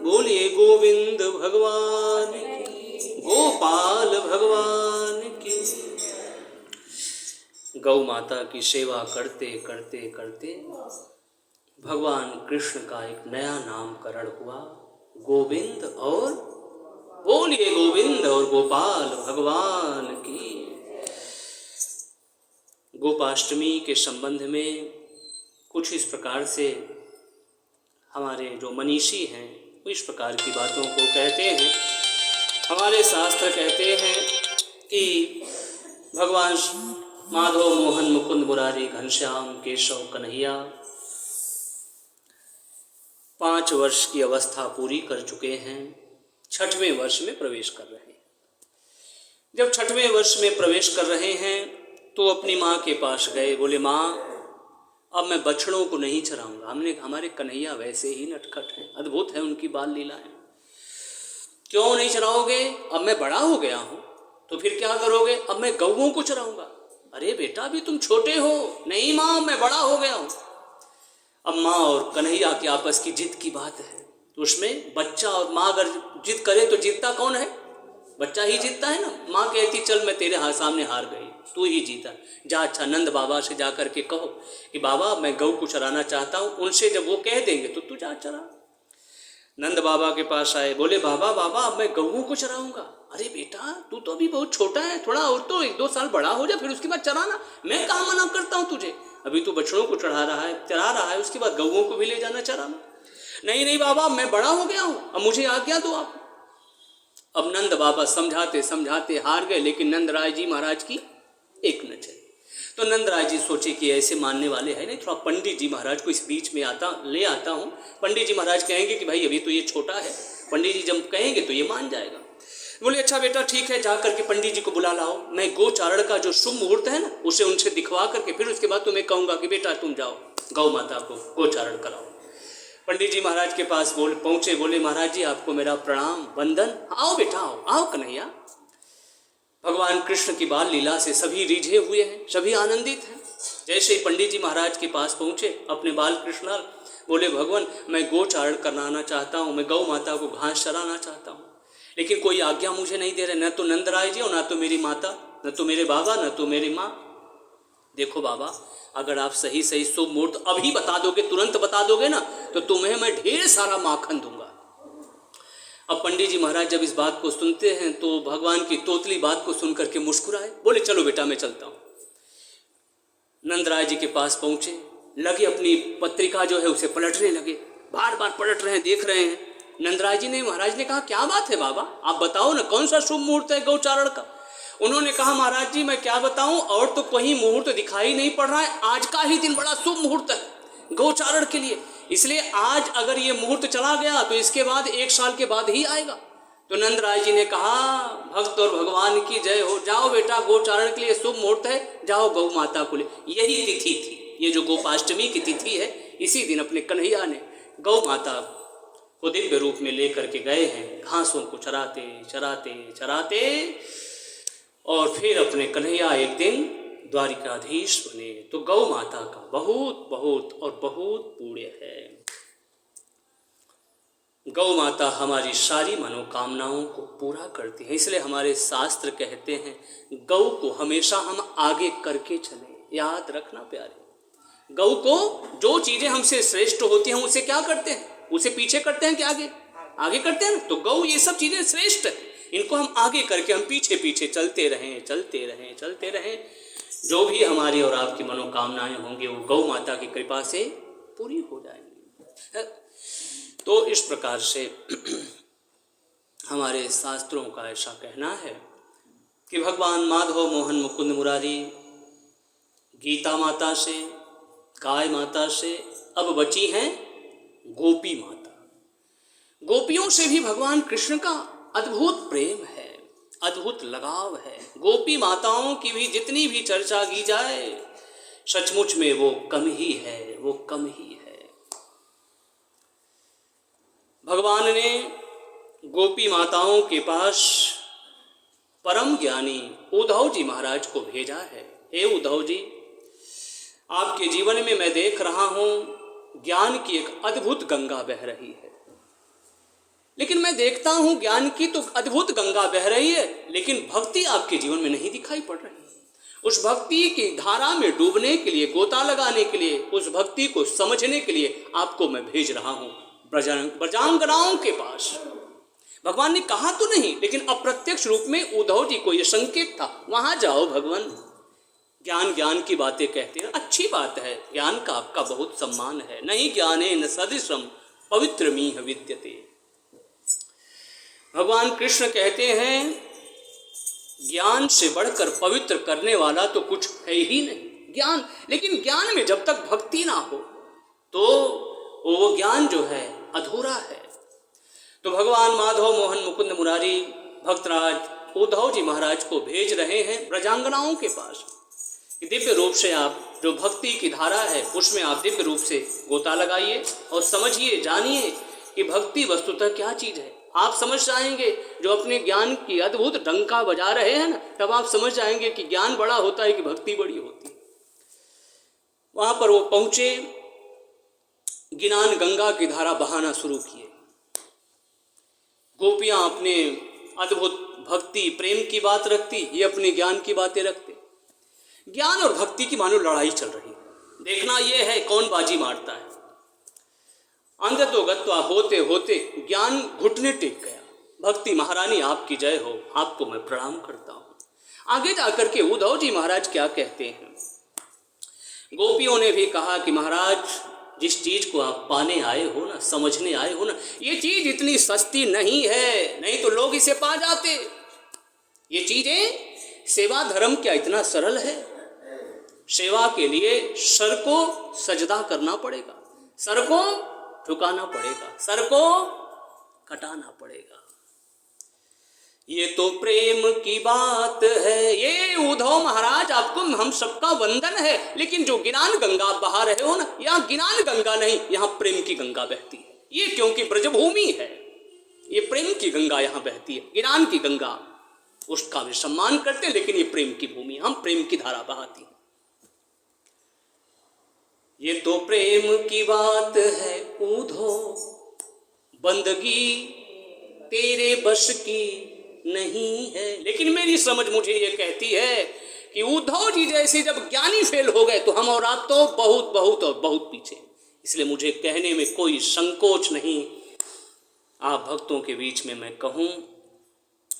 बोलिए गोविंद भगवान की, गोपाल भगवान की। गौ माता की सेवा करते करते करते भगवान कृष्ण का एक नया नामकरण हुआ, गोविंद। और बोलिए गोविंद और गोपाल भगवान की। गोपाष्टमी के संबंध में कुछ इस प्रकार से हमारे जो मनीषी हैं वो इस प्रकार की बातों को कहते हैं। हमारे शास्त्र कहते हैं कि भगवान माधव मोहन मुकुंद मुरारी घनश्याम केशव कन्हैया 5 वर्ष की अवस्था पूरी कर चुके हैं, 6वें वर्ष में प्रवेश कर रहे हैं। जब 6वें वर्ष में प्रवेश कर रहे हैं तो अपनी माँ के पास गए, बोले माँ अब मैं बछड़ों को नहीं चराऊंगा। हमारे कन्हैया वैसे ही नटखट हैं, अद्भुत है उनकी बाल लीलाएं। क्यों नहीं चराओगे? अब मैं बड़ा हो गया हूँ। तो फिर क्या करोगे? अब मैं गौओं को चराऊंगा। अरे बेटा अभी तुम छोटे हो। नहीं माँ मैं बड़ा हो गया हूँ। अब माँ और कन्हैया की आपस की जिद की बात है, तो उसमें बच्चा और माँ अगर जिद करे तो जीतता कौन है? बच्चा ही जीतता है ना। माँ कहती चल मैं तेरे सामने हार गई, तू ही जीता। जा अच्छा नंद बाबा से जा कर के कहो कि बाबा मैं गौ को चराना चाहता हूँ। उनसे जब वो कह देंगे तो तू जा चरा। नंद बाबा के पास आए, बोले बाबा अब मैं गौओं को चराऊंगा। अरे बेटा तू तो अभी बहुत छोटा है, थोड़ा और तो 1-2 साल बड़ा हो जा, फिर उसके बाद चराना। मैं कहाँ मना करता हूँ तुझे, अभी तू बछड़ों को चरा रहा है, उसके बाद गौओं को भी ले जाना चराना। नहीं बाबा मैं बड़ा हो गया हूँ, अब मुझे आज्ञा दो आप। अब नंद बाबा समझाते समझाते हार गए, लेकिन नंदराय जी महाराज की एक न चली। तो नंदराय जी सोचे कि ऐसे मानने वाले हैं नहीं, थोड़ा पंडित जी महाराज को इस बीच में ले आता हूँ। पंडित जी महाराज कहेंगे कि भाई अभी तो ये छोटा है, पंडित जी जब कहेंगे तो ये मान जाएगा। बोले अच्छा बेटा ठीक है, जा करके पंडित जी को बुला लाओ। मैं गोचारण का जो शुभ मुहूर्त है ना उसे उनसे दिखवा करके फिर उसके बाद तुम्हें कहूँगा कि बेटा तुम जाओ गौ माता को गोचारण कराओ। पंडित जी महाराज के पास पहुँचे, बोले महाराज जी आपको मेरा प्रणाम वंदन। आओ बेटा आओ कन्हैया। भगवान कृष्ण की बाल लीला से सभी रिझे हुए हैं, सभी आनंदित हैं। जैसे ही पंडित जी महाराज के पास पहुँचे अपने बाल कृष्ण बोले भगवान मैं गोचारण कराना चाहता हूँ, मैं गौ माता को घास चराना चाहता हूँ, लेकिन कोई आज्ञा मुझे नहीं दे रहे, न तो नंदराय जी और न तो मेरी माता, न तो मेरे बाबा, न तो मेरी माँ। देखो बाबा अगर आप सही शुभ मुहूर्त अभी बता दोगे, तुरंत बता दोगे ना, तो तुम्हें मैं ढेर सारा माखन दूंगा। अब पंडित जी महाराज जब इस बात को सुनते हैं तो भगवान की तोतली बात को सुन करके मुस्कुराए, बोले चलो बेटा मैं चलता हूँ। नंदराय जी के पास पहुँचे, लगे अपनी पत्रिका जो है उसे पलटने लगे, बार बार पलट रहे हैं, देख रहे हैं। नंदराय जी ने महाराज ने कहा क्या बात है बाबा, आप बताओ ना कौन सा शुभ मुहूर्त है गौचारण का। उन्होंने कहा महाराज जी मैं क्या बताऊं, और तो कहीं मुहूर्त दिखाई नहीं पड़ रहा है, आज का ही दिन बड़ा शुभ मुहूर्त है गौचारण के लिए, इसलिए आज अगर ये मुहूर्त चला गया तो इसके बाद 1 साल के बाद ही आएगा। तो नंदराय जी ने कहा भक्त और भगवान की जय हो, जाओ बेटा गोचारण के लिए शुभ मुहूर्त है, जाओ गौ माता को ले। यही तिथि थी, ये जो गोपाष्टमी की तिथि है, इसी दिन अपने कन्हैया ने गौ माता को दिव्य रूप में लेकर के गए हैं, घासों को चराते चराते चराते, और फिर अपने कन्हैया एक दिन द्वारिकाधीश बने। तो गौ माता का बहुत बहुत और बहुत पुण्य है। गौ माता हमारी सारी मनोकामनाओं को पूरा करती है, इसलिए हमारे शास्त्र कहते हैं गौ को हमेशा हम आगे करके चलें। याद रखना प्यारे, गौ को जो चीजें हमसे श्रेष्ठ होती हैं हम उसे क्या करते हैं, उसे पीछे करते हैं कि आगे आगे करते हैं ना। तो गौ ये सब चीजें श्रेष्ठ है, इनको हम आगे करके हम पीछे पीछे चलते रहें चलते रहें चलते रहें। जो भी हमारी और आपकी मनोकामनाएं होंगी वो गौ माता की कृपा से पूरी हो जाएंगी। तो इस प्रकार से हमारे शास्त्रों का ऐसा कहना है कि भगवान माधव मोहन मुकुंद मुरारी गीता माता से, गाय माता से अब बची हैं गोपी माता। गोपियों से भी भगवान कृष्ण का अद्भुत प्रेम है, अद्भुत लगाव है। गोपी माताओं की भी जितनी भी चर्चा की जाए सचमुच में वो कम ही है, वो कम ही है। भगवान ने गोपी माताओं के पास परम ज्ञानी उद्धव जी महाराज को भेजा है। हे उद्धव जी, आपके जीवन में मैं देख रहा हूं ज्ञान की एक अद्भुत गंगा बह रही है, लेकिन मैं देखता हूं ज्ञान की तो अद्भुत गंगा बह रही है, लेकिन भक्ति आपके जीवन में नहीं दिखाई पड़ रही। उस भक्ति की धारा में डूबने के लिए, गोता लगाने के लिए, उस भक्ति को समझने के लिए आपको मैं भेज रहा हूं ब्रजांगनाओं के पास। भगवान ने कहा तो नहीं, लेकिन अप्रत्यक्ष रूप में उद्धव जी को यह संकेत था, वहां जाओ भगवान। ज्ञान ज्ञान की बातें कहते हैं, अच्छी बात है, ज्ञान का आपका बहुत सम्मान है। नहीं ज्ञाने न सदृशम पवित्रमीह विद्यते। भगवान कृष्ण कहते हैं ज्ञान से बढ़कर पवित्र करने वाला तो कुछ है ही नहीं ज्ञान, लेकिन ज्ञान में जब तक भक्ति ना हो तो वो ज्ञान जो है अधूरा है। तो भगवान माधव मोहन मुकुंद मुरारी भक्तराज उद्धव जी महाराज को भेज रहे हैं ब्रजांगनाओं के पास कि दिव्य रूप से आप जो भक्ति की धारा है उसमें आप दिव्य रूप से गोता लगाइए और समझिए, जानिए कि भक्ति वस्तुतः क्या चीज़ है। आप समझ जाएंगे, जो अपने ज्ञान की अद्भुत डंका बजा रहे हैं ना, तब आप समझ जाएंगे कि ज्ञान बड़ा होता है कि भक्ति बड़ी होती है। वहां पर वो पहुंचे, गिनान गंगा की धारा बहाना शुरू किए। गोपियां अपने अद्भुत भक्ति प्रेम की बात रखती, ये अपने ज्ञान की बातें रखते। ज्ञान और भक्ति की मानो लड़ाई चल रही है, देखना ये है कौन बाजी मारता है। अंधतो गत्वा होते होते ज्ञान घुटने टेक गया। भक्ति महारानी आपकी जय हो, आपको मैं प्रणाम करता हूं। आगे जाकर के उद्धव जी महाराज क्या कहते हैं, गोपियों ने भी कहा कि महाराज जिस चीज को आप पाने आए हो ना, समझने आए हो ना, ये चीज इतनी सस्ती नहीं है, नहीं तो लोग इसे पा जाते। ये चीजें सेवा धर्म क्या इतना सरल है? सेवा के लिए सर को सजदा करना पड़ेगा, सर को झुकाना पड़ेगा, सर को कटाना पड़ेगा। ये तो प्रेम की बात है। ये उद्धव महाराज आपको हम सबका वंदन है, लेकिन जो ज्ञान गंगा बहा रहे हो ना, यहाँ ज्ञान गंगा नहीं, यहाँ प्रेम की गंगा बहती है। ये क्योंकि ब्रजभूमि है, ये प्रेम की गंगा यहाँ बहती है। ज्ञान की गंगा उसका भी सम्मान करते हैं, लेकिन ये प्रेम की भूमि, हम प्रेम की धारा बहाती है। ये तो प्रेम की बात है उद्धव, बंदगी तेरे बस की नहीं है। लेकिन मेरी समझ मुझे ये कहती है कि उद्धव जी जैसे जब ज्ञानी फेल हो गए तो हम और आप तो बहुत बहुत और बहुत पीछे। इसलिए मुझे कहने में कोई संकोच नहीं, आप भक्तों के बीच में मैं कहूं,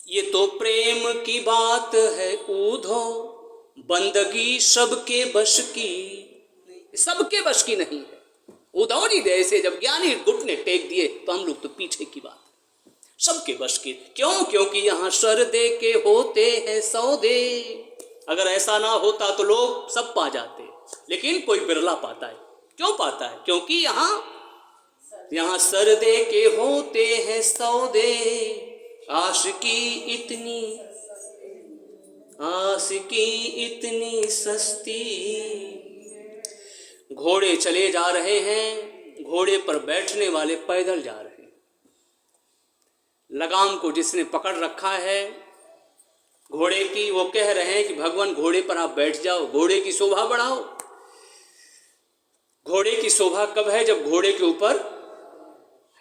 ये तो प्रेम की बात है उद्धव, बंदगी सबके बस की, सबके बस की नहीं है। उद्धव जी जैसे जब ज्ञानी घुटने टेक दिए तो हम लोग तो पीछे की बात। सबके बस की। क्यों? क्योंकि यहाँ श्रद्धे के होते हैं सौदे। अगर ऐसा ना होता तो लोग सब पा जाते, लेकिन कोई बिरला पाता है। क्यों पाता है? क्योंकि यहाँ श्रद्धे के होते हैं सौदे, आशिकी इतनी सस्ती। घोड़े चले जा रहे हैं, घोड़े पर बैठने वाले पैदल जा रहे हैं। लगाम को जिसने पकड़ रखा है घोड़े की, वो कह रहे हैं कि भगवान घोड़े पर आप बैठ जाओ, घोड़े की शोभा बढ़ाओ। घोड़े की शोभा कब है? जब घोड़े के ऊपर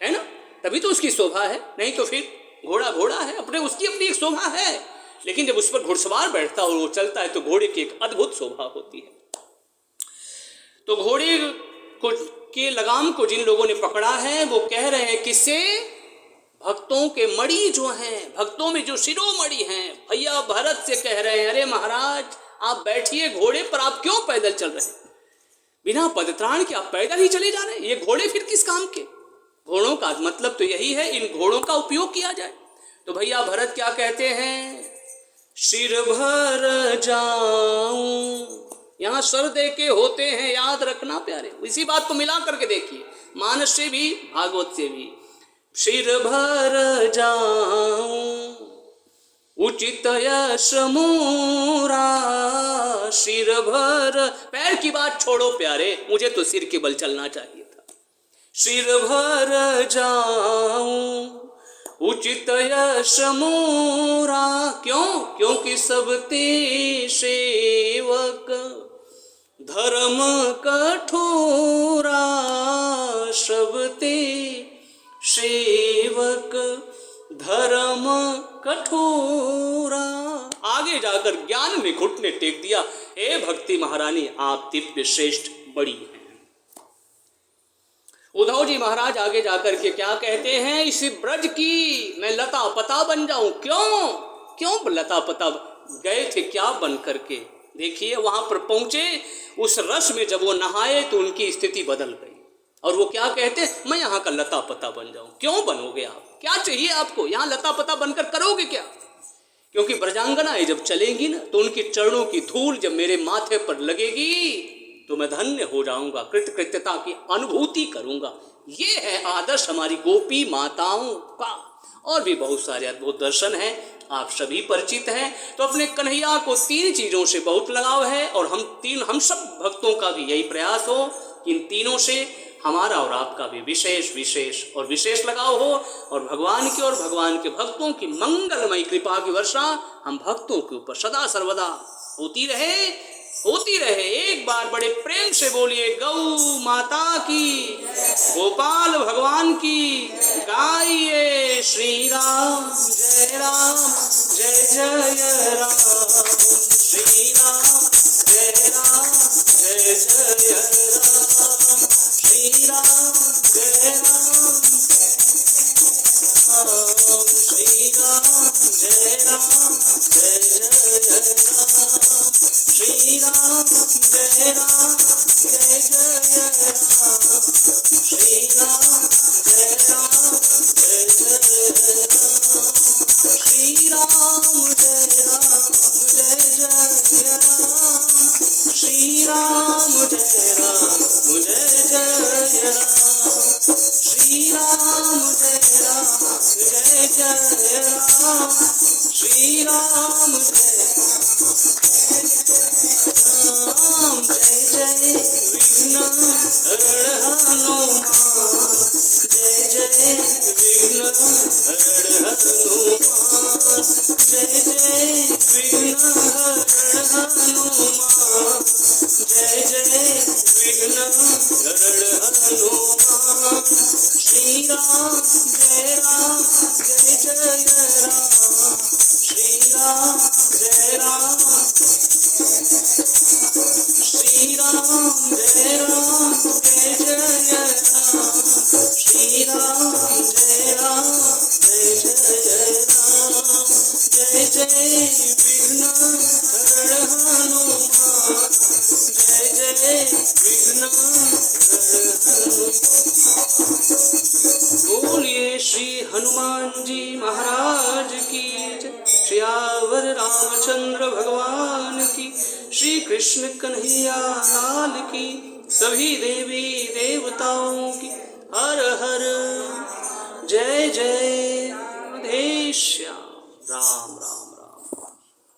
है ना, तभी तो उसकी शोभा है, नहीं तो फिर घोड़ा घोड़ा है, उसकी अपनी एक शोभा है। लेकिन जब उस पर घुड़सवार बैठता और वो चलता है तो घोड़े की एक अद्भुत शोभा होती है। तो घोड़े के लगाम को जिन लोगों ने पकड़ा है वो कह रहे हैं किससे? भक्तों के मणि जो हैं, भक्तों में जो शिरोमणि हैं, भैया भरत से कह रहे हैं, अरे महाराज आप बैठिए घोड़े पर, आप क्यों पैदल चल रहे हैं? बिना पदत्राण के आप पैदल ही चले जा रहे हैं, ये घोड़े फिर किस काम के? घोड़ों का मतलब तो यही है, इन घोड़ों का उपयोग किया जाए। तो भैया भरत क्या कहते हैं? सिर भर जाऊं। यहाँ सर दे के होते हैं, याद रखना प्यारे, इसी बात को मिला करके देखिए, मानस से भी भागवत से भी। सिर भर जाऊं उचित यश मोरा, सिर भर, पैर की बात छोड़ो प्यारे, मुझे तो सिर के बल चलना चाहिए था। सिर भर जाऊं उचित यश मोरा, क्यों? क्योंकि सब ते सेवक धर्म कठोरा, सब ते सेवक धर्म कठोरा। आगे जाकर ज्ञान में घुटने टेक दिया, हे भक्ति महारानी आप दिव्य श्रेष्ठ बड़ी हैं। उद्धव जी महाराज आगे जाकर के क्या कहते हैं? इस ब्रज की मैं लता पता बन जाऊं। क्यों लता पता गए थे क्या बन करके? देखिए वहां पर पहुंचे, उस रस में जब वो नहाए तो उनकी स्थिति बदल गई, और वो क्या कहते? मैं यहाँ का लता पता बन जाऊं। क्यों बनोगे आप? क्या चाहिए आपको? यहाँ लता पता बनकर करोगे क्या? क्योंकि ब्रजांगनाएं जब चलेंगी ना तो उनके चरणों की धूल जब मेरे माथे पर लगेगी तो मैं धन्य हो जाऊंगा, कृतकृत्यता की अनुभूति करूंगा। ये है आदर्श हमारी गोपी माताओं का। और भी बहुत सारे अद्भुत दर्शन हैं, आप सभी परिचित हैं। तो अपने कन्हैया को 3 चीजों से बहुत लगाव है, और हम सब भक्तों का भी यही प्रयास हो कि इन तीनों से हमारा और आपका भी विशेष लगाव हो, और भगवान की और भगवान के भक्तों की मंगलमयी कृपा की वर्षा हम भक्तों के ऊपर सदा सर्वदा होती रहे। एक बार बड़े प्रेम से बोलिए, गौ माता की, गोपाल भगवान की, गाइए श्री राम जय जय राम, श्री राम जय राम, श्री राम जय राम, श्री राम जय राम, श्री राम जय राम, जय जय राम, श्री राम जय राम, जय जय राम, श्री राम जय राम, जय जय राम, श्री राम जय राम, जय जय राम, श्री राम जय राम, जय जय राम, श्री राम जय राम, जय जय विघ्न हरण हनुमान, जय जय विघ्न हरण हनुमान, जय जय विघ्न हरण हनुमान, जय जय विघ्न हरण हनुमान, श्री राम जय राम, जय जय राम, श्री राम जय राम, श्री राम जय राम, जय जय राम, श्री राम जय राम, जय जय राम, जय जय विघ्न हरण हनुमान, जय जय विघ्न हरण हनुमान। बोलिए श्री हनुमान जी महाराज की जय, श्यावर रामचंद्र भगवान की, श्री कृष्ण कन्हैया लाल की, सभी देवी देवताओं की हर हर जय जय राधे श्याम। राम राम।